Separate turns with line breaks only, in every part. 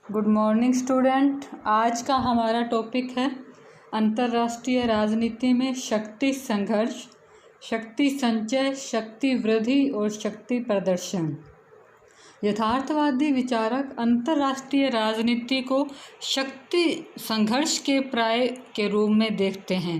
Good morning student. आज का हमारा टॉपिक है अंतर्राष्ट्रीय राजनीति में शक्ति संघर्ष, शक्ति संचय, शक्ति वृद्धि और शक्ति प्रदर्शन। यथार्थवादी विचारक अंतर्राष्ट्रीय राजनीति को शक्ति संघर्ष के पर्याय के रूप में देखते हैं।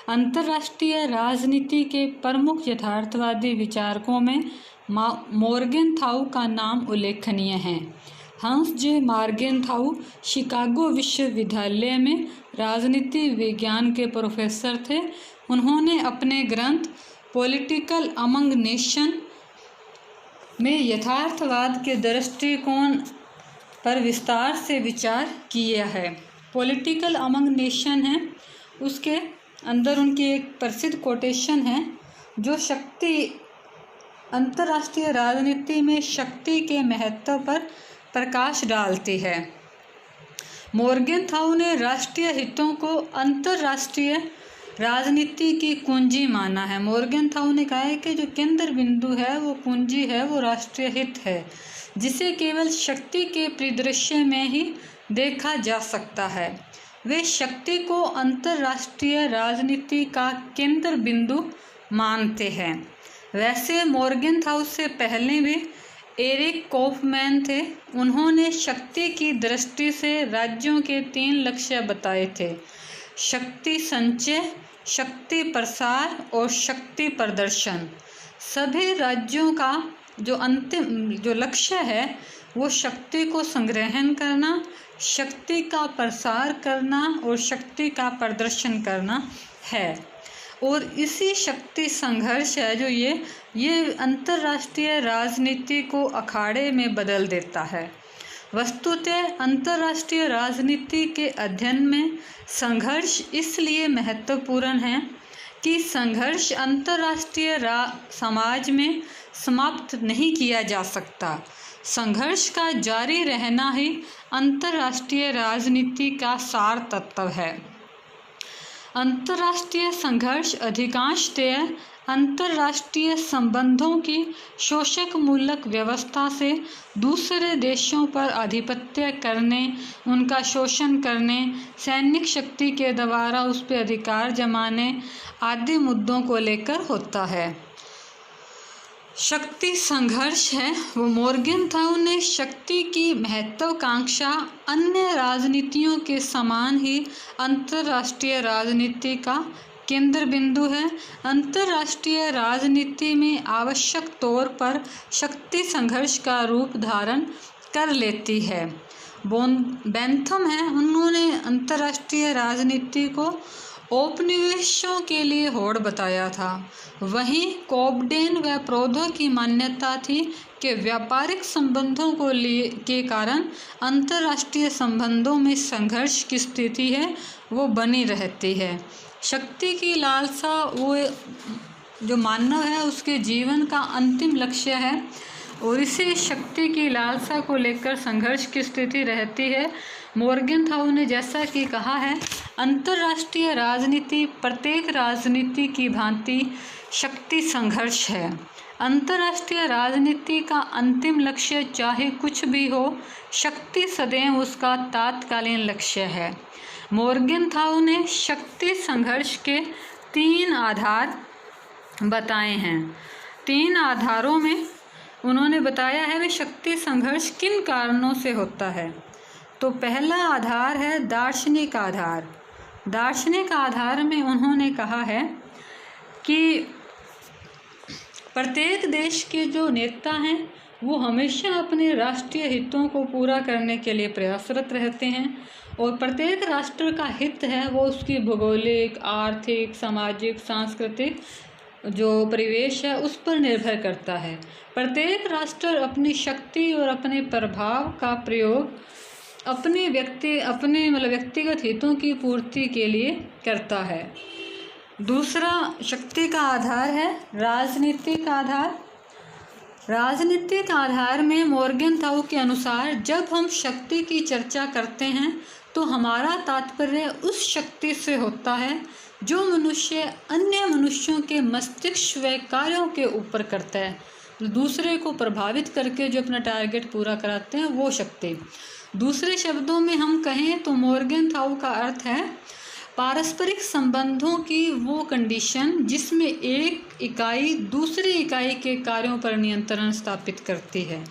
अंतर्राष्ट्रीय राजनीति के प्रमुख यथार्थवादी विचारकों में मोर्गेनथाउ का नाम उल्लेखनीय है। हंस जे मोर्गेनथाउ शिकागो विश्वविद्यालय में राजनीति विज्ञान के प्रोफेसर थे। उन्होंने अपने ग्रंथ पॉलिटिकल अमंग नेशन में यथार्थवाद के दृष्टिकोण पर विस्तार से विचार किया है। पॉलिटिकल अमंग नेशन है, उसके अंदर उनकी एक प्रसिद्ध कोटेशन है जो शक्ति अंतर्राष्ट्रीय राजनीति में शक्ति के महत्व पर प्रकाश डालती है। मोर्गेनथाउ ने राष्ट्रीय हितों को अंतर्राष्ट्रीय राजनीति की कुंजी माना है। मोर्गेनथाउ ने कहा है कि जो केंद्र बिंदु है, वो कुंजी है, वो राष्ट्रीय हित है, जिसे केवल शक्ति के परिदृश्य में ही देखा जा सकता है। वे शक्ति को अंतर्राष्ट्रीय राजनीति का केंद्र बिंदु मानते हैं। वैसे मोर्गेनथाउ से पहले भी एरिक कॉफमैन थे। उन्होंने शक्ति की दृष्टि से राज्यों के 3 लक्ष्य बताए थे: शक्ति संचय, शक्ति प्रसार और शक्ति प्रदर्शन। सभी राज्यों का जो अंतिम लक्ष्य है वो शक्ति को संग्रहण करना, शक्ति का प्रसार करना और शक्ति का प्रदर्शन करना है। और इसी शक्ति संघर्ष है जो ये अंतर्राष्ट्रीय राजनीति को अखाड़े में बदल देता है। वस्तुतः अंतर्राष्ट्रीय राजनीति के अध्ययन में संघर्ष इसलिए महत्वपूर्ण है कि संघर्ष अंतर्राष्ट्रीय समाज में समाप्त नहीं किया जा सकता। संघर्ष का जारी रहना ही अंतर्राष्ट्रीय राजनीति का सार तत्व है। अंतर्राष्ट्रीय संघर्ष अधिकांशतः अंतर्राष्ट्रीय संबंधों की शोषक मूलक व्यवस्था से दूसरे देशों पर आधिपत्य करने, उनका शोषण करने, सैनिक शक्ति के द्वारा उस पर अधिकार जमाने आदि मुद्दों को लेकर होता है। शक्ति संघर्ष है वो मोर्गेनथाउ ने शक्ति की महत्वाकांक्षा अन्य राजनीतियों के समान ही अंतर्राष्ट्रीय राजनीति का केंद्र बिंदु है। अंतर्राष्ट्रीय राजनीति में आवश्यक तौर पर शक्ति संघर्ष का रूप धारण कर लेती है। बेंथम है, उन्होंने अंतर्राष्ट्रीय राजनीति को औपनिवेशों के लिए होड़ बताया था। वहीं कोबडेन व प्रोधो की मान्यता थी कि व्यापारिक संबंधों के कारण अंतर्राष्ट्रीय संबंधों में संघर्ष की स्थिति है वो बनी रहती है। शक्ति की लालसा वो जो मानव है उसके जीवन का अंतिम लक्ष्य है और इसे शक्ति की लालसा को लेकर संघर्ष की स्थिति रहती है। मोर्गेनथाउ ने जैसा कि कहा है, अंतर्राष्ट्रीय राजनीति प्रत्येक राजनीति की भांति शक्ति संघर्ष है। अंतर्राष्ट्रीय राजनीति का अंतिम लक्ष्य चाहे कुछ भी हो, शक्ति सदैव उसका तात्कालीन लक्ष्य है। मोर्गेनथाउ ने शक्ति संघर्ष के 3 आधार बताए हैं। 3 आधारों में उन्होंने बताया है वे शक्ति संघर्ष किन कारणों से होता है। तो पहला आधार है दार्शनिक आधार। दार्शनिक आधार में उन्होंने कहा है कि प्रत्येक देश के जो नेता हैं वो हमेशा अपने राष्ट्रीय हितों को पूरा करने के लिए प्रयासरत रहते हैं और प्रत्येक राष्ट्र का हित है वो उसकी भौगोलिक, आर्थिक, सामाजिक, सांस्कृतिक जो परिवेश है उस पर निर्भर करता है। प्रत्येक राष्ट्र अपनी शक्ति और अपने प्रभाव का प्रयोग अपने व्यक्तिगत हितों की पूर्ति के लिए करता है। दूसरा शक्ति का आधार है राजनीतिक आधार। राजनीतिक आधार में मोर्गेनथाउ के अनुसार जब हम शक्ति की चर्चा करते हैं तो हमारा तात्पर्य उस शक्ति से होता है जो मनुष्य अन्य मनुष्यों के मस्तिष्क व कार्यों के ऊपर करता है, दूसरे को प्रभावित करके जो अपना टारगेट पूरा कराते हैं वो शक्ति। दूसरे शब्दों में हम कहें तो मोर्गेनथाउ का अर्थ है पारस्परिक संबंधों की वो कंडीशन जिसमें एक इकाई दूसरी इकाई के कार्यों पर नियंत्रण स्थापित करती है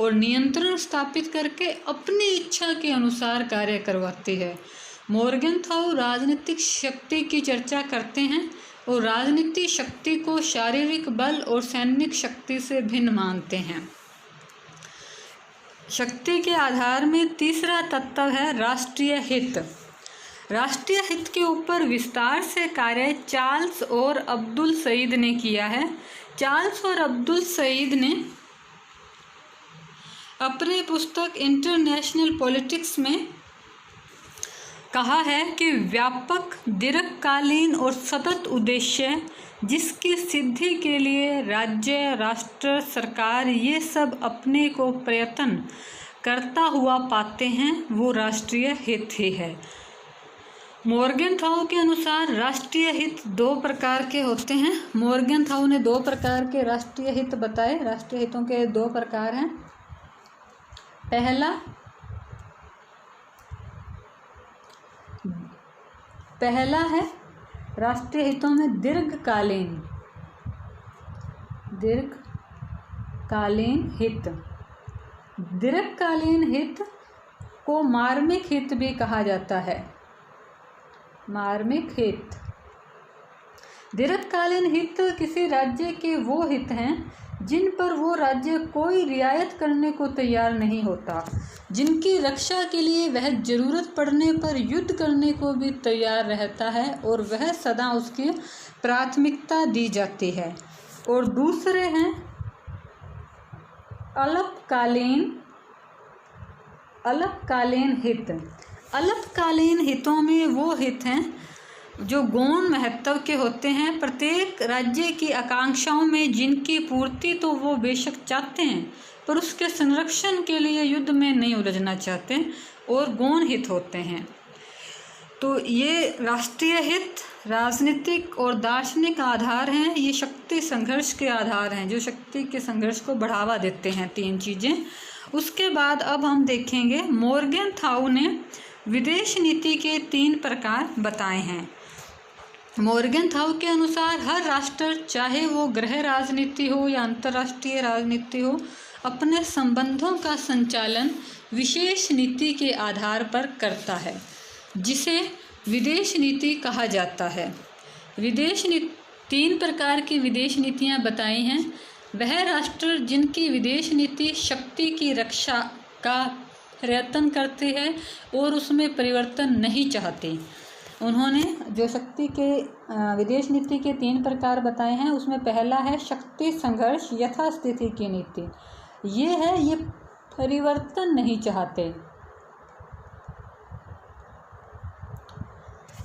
और नियंत्रण स्थापित करके अपनी इच्छा के अनुसार कार्य करवाती है। मोर्गेनथाउ राजनीतिक शक्ति की चर्चा करते हैं और राजनीतिक शक्ति को शारीरिक बल और सैनिक शक्ति से भिन्न मानते हैं। शक्ति के आधार में तीसरा तत्व है राष्ट्रीय हित। राष्ट्रीय हित के ऊपर विस्तार से कार्य चार्ल्स और अब्दुल सईद ने किया है। चार्ल्स और अब्दुल सईद ने अपनी पुस्तक इंटरनेशनल पॉलिटिक्स में कहा है कि व्यापक दीर्घकालीन और सतत उद्देश्य जिसकी सिद्धि के लिए राज्य, राष्ट्र, सरकार ये सब अपने को प्रयत्न करता हुआ पाते हैं वो राष्ट्रीय हित ही है। मोर्गेनथाउ के अनुसार राष्ट्रीय हित दो प्रकार के होते हैं। मोर्गेनथाउ ने दो प्रकार के राष्ट्रीय हित बताए। राष्ट्रीय हितों के दो प्रकार हैं। पहला है राष्ट्रीय हितों में दीर्घकालीन हित। दीर्घकालीन हित को मार्मिक हित भी कहा जाता है। मार्मिक हित, दीर्घकालीन हित किसी राज्य के वो हित हैं जिन पर वो राज्य कोई रियायत करने को तैयार नहीं होता, जिनकी रक्षा के लिए वह जरूरत पड़ने पर युद्ध करने को भी तैयार रहता है और वह सदा उसकी प्राथमिकता दी जाती है। और दूसरे हैं अल्पकालीन हित। अल्पकालीन हितों में वो हित हैं जो गौण महत्व के होते हैं, प्रत्येक राज्य की आकांक्षाओं में जिनकी पूर्ति तो वो बेशक चाहते हैं पर उसके संरक्षण के लिए युद्ध में नहीं उलझना चाहते और गौण हित होते हैं। तो ये राष्ट्रीय हित राजनीतिक और दार्शनिक आधार हैं। ये शक्ति संघर्ष के आधार हैं जो शक्ति के संघर्ष को बढ़ावा देते हैं। तीन चीज़ें। उसके बाद अब हम देखेंगे मोर्गेनथाउ ने विदेश नीति के तीन प्रकार बताए हैं। मोर्गेनथाउ के अनुसार हर राष्ट्र, चाहे वो गृह राजनीति हो या अंतर्राष्ट्रीय राजनीति हो, अपने संबंधों का संचालन विशेष नीति के आधार पर करता है जिसे विदेश नीति कहा जाता है। विदेश नीति, तीन प्रकार की विदेश नीतियाँ बताई हैं। वह राष्ट्र जिनकी विदेश नीति शक्ति की रक्षा का प्रयत्न करती है और उसमें परिवर्तन नहीं चाहती। उन्होंने जो शक्ति के विदेश नीति के तीन प्रकार बताए हैं उसमें पहला है शक्ति संघर्ष यथास्थिति की नीति। ये परिवर्तन नहीं चाहते।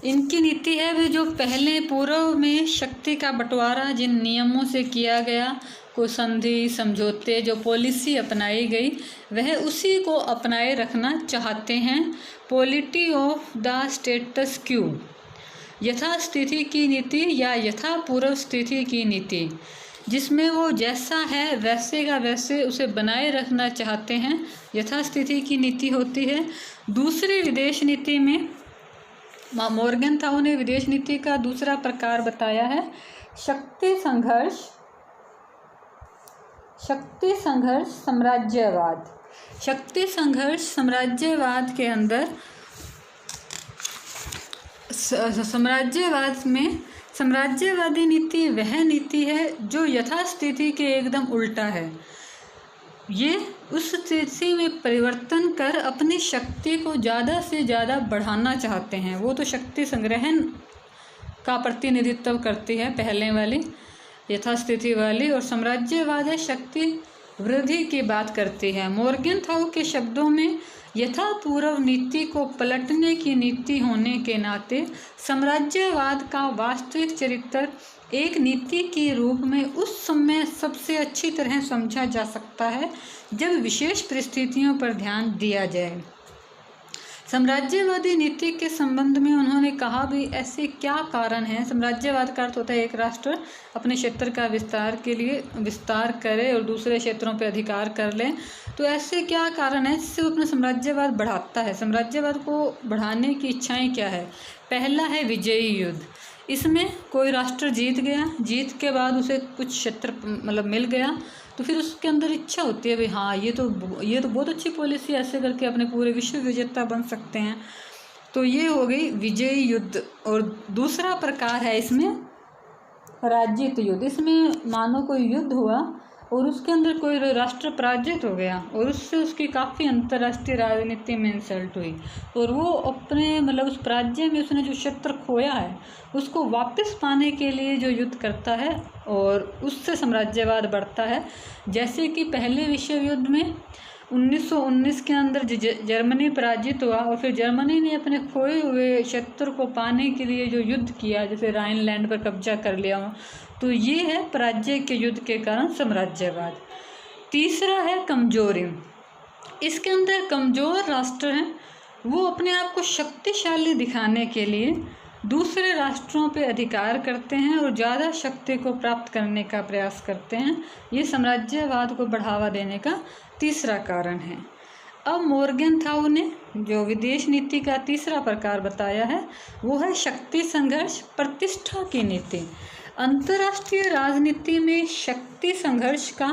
इनकी नीति है वे जो पहले पूर्व में शक्ति का बंटवारा जिन नियमों से किया गया, को संधि समझौते जो पॉलिसी अपनाई गई वह उसी को अपनाए रखना चाहते हैं। Polity of the status Q, यथास्थिति की नीति या यथा पूर्व स्थिति की नीति, जिसमें वो जैसा है वैसे का वैसे उसे बनाए रखना चाहते हैं, यथास्थिति की नीति होती है। दूसरी विदेश नीति में मोर्गेनथाउ ने विदेश नीति का दूसरा प्रकार बताया है शक्ति संघर्ष साम्राज्यवाद। शक्ति संघर्ष साम्राज्यवाद के अंदर साम्राज्यवाद में साम्राज्यवादी नीति वह नीति है जो यथास्थिति के एकदम उल्टा है। ये उस स्थिति में परिवर्तन कर अपनी शक्ति को ज़्यादा से ज़्यादा बढ़ाना चाहते हैं। वो तो शक्ति संग्रहण का प्रतिनिधित्व करती है पहले वाली यथास्थिति वाली, और साम्राज्यवाद है शक्ति वृद्धि की बात करती है। मोर्गेनथाउ के शब्दों में यथा पूर्व नीति को पलटने की नीति होने के नाते साम्राज्यवाद का वास्तविक चरित्र एक नीति के रूप में उस समय सबसे अच्छी तरह समझा जा सकता है जब विशेष परिस्थितियों पर ध्यान दिया जाए। साम्राज्यवादी नीति के संबंध में उन्होंने कहा भी ऐसे क्या कारण हैं। साम्राज्यवाद का अर्थ होता है एक राष्ट्र अपने क्षेत्र का विस्तार करे और दूसरे क्षेत्रों पर अधिकार कर ले। तो ऐसे क्या कारण है जिससे वो अपना साम्राज्यवाद बढ़ाता है। साम्राज्यवाद को बढ़ाने की इच्छाएं क्या है। पहला है विजयी युद्ध। इसमें कोई राष्ट्र जीत गया, जीत के बाद उसे कुछ क्षेत्र मिल गया, तो फिर उसके अंदर इच्छा होती है भाई हाँ ये तो बहुत अच्छी पॉलिसी, ऐसे करके अपने पूरे विश्व विजेता बन सकते हैं। तो ये हो गई विजयी युद्ध। और दूसरा प्रकार है इसमें पराजित युद्ध। इसमें मानो कोई युद्ध हुआ और उसके अंदर कोई राष्ट्र पराजित हो गया और उससे उसकी काफ़ी अंतर्राष्ट्रीय राजनीति में इंसल्ट हुई और वो अपने उस पराजय में उसने जो क्षेत्र खोया है उसको वापस पाने के लिए जो युद्ध करता है और उससे साम्राज्यवाद बढ़ता है। जैसे कि पहले विश्व युद्ध में 1919 के अंदर जर्मनी पराजित हुआ और फिर जर्मनी ने अपने खोए हुए क्षेत्र को पाने के लिए जो युद्ध किया, जैसे राइनलैंड पर कब्जा कर लिया, तो ये है पराजय के युद्ध के कारण साम्राज्यवाद। तीसरा है कमजोरी। इसके अंदर कमजोर राष्ट्र हैं वो अपने आप को शक्तिशाली दिखाने के लिए दूसरे राष्ट्रों पर अधिकार करते हैं और ज़्यादा शक्ति को प्राप्त करने का प्रयास करते हैं। ये साम्राज्यवाद को बढ़ावा देने का तीसरा कारण है। अब मोर्गेनथाउ ने जो विदेश नीति का तीसरा प्रकार बताया है वो है शक्ति संघर्ष प्रतिष्ठा की नीति। अंतर्राष्ट्रीय राजनीति में शक्ति संघर्ष का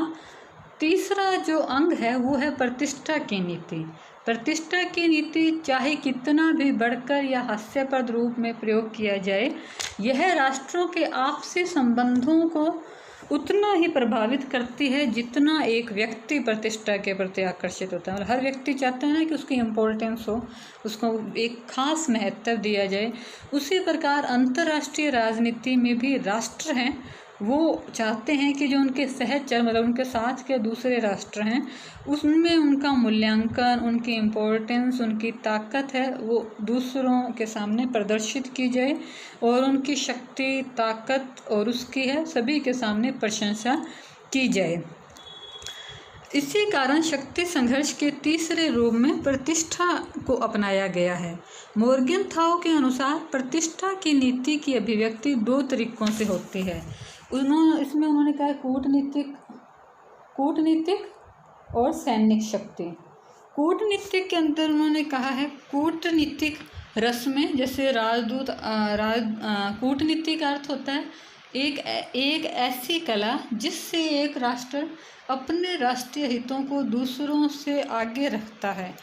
तीसरा जो अंग है वो है प्रतिष्ठा की नीति। प्रतिष्ठा की नीति चाहे कितना भी बढ़कर या हास्यास्पद रूप में प्रयोग किया जाए, यह राष्ट्रों के आपसी संबंधों को उतना ही प्रभावित करती है जितना एक व्यक्ति प्रतिष्ठा के प्रति आकर्षित होता है। हर व्यक्ति चाहता है ना कि उसकी इम्पोर्टेंस हो, उसको एक खास महत्व दिया जाए। उसी प्रकार अंतर्राष्ट्रीय राजनीति में भी राष्ट्र हैं वो चाहते हैं कि जो उनके सहचर उनके साथ के दूसरे राष्ट्र हैं उसमें उनका मूल्यांकन, उनकी इम्पोर्टेंस, उनकी ताकत है वो दूसरों के सामने प्रदर्शित की जाए और उनकी शक्ति, ताकत और उसकी है सभी के सामने प्रशंसा की जाए। इसी कारण शक्ति संघर्ष के तीसरे रूप में प्रतिष्ठा को अपनाया गया है। मोर्गेनथाउ के अनुसार प्रतिष्ठा की नीति की अभिव्यक्ति दो तरीकों से होती है। इसमें उन्होंने कहा कूटनीतिक और सैनिक शक्ति। कूटनीतिक के अंदर उन्होंने कहा है कूटनीतिक रस्में, जैसे कूटनीति का अर्थ होता है एक ऐसी कला जिससे एक राष्ट्र अपने राष्ट्रीय हितों को दूसरों से आगे रखता है,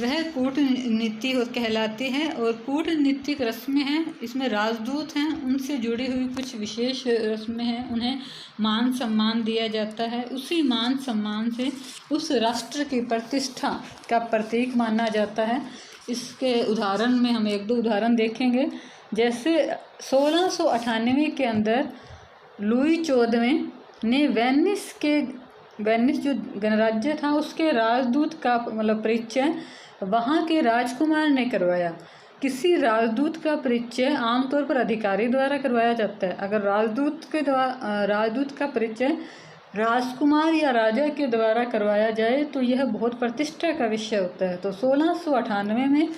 वह कूटनीति कहलाती है। और कूटनीतिक रस्में हैं, इसमें राजदूत हैं, उनसे जुड़ी हुई कुछ विशेष रस्में हैं, उन्हें मान सम्मान दिया जाता है। उसी मान सम्मान से उस राष्ट्र की प्रतिष्ठा का प्रतीक माना जाता है। इसके उदाहरण में हम एक दो उदाहरण देखेंगे। जैसे 1698 के अंदर लुई 14वें ने वेनिस जो गणराज्य था उसके राजदूत का परिचय वहाँ के राजकुमार ने करवाया। किसी राजदूत का परिचय आमतौर पर अधिकारी द्वारा करवाया जाता है। अगर राजदूत का परिचय राजकुमार या राजा के द्वारा करवाया जाए तो यह बहुत प्रतिष्ठा का विषय होता है। तो 1698 में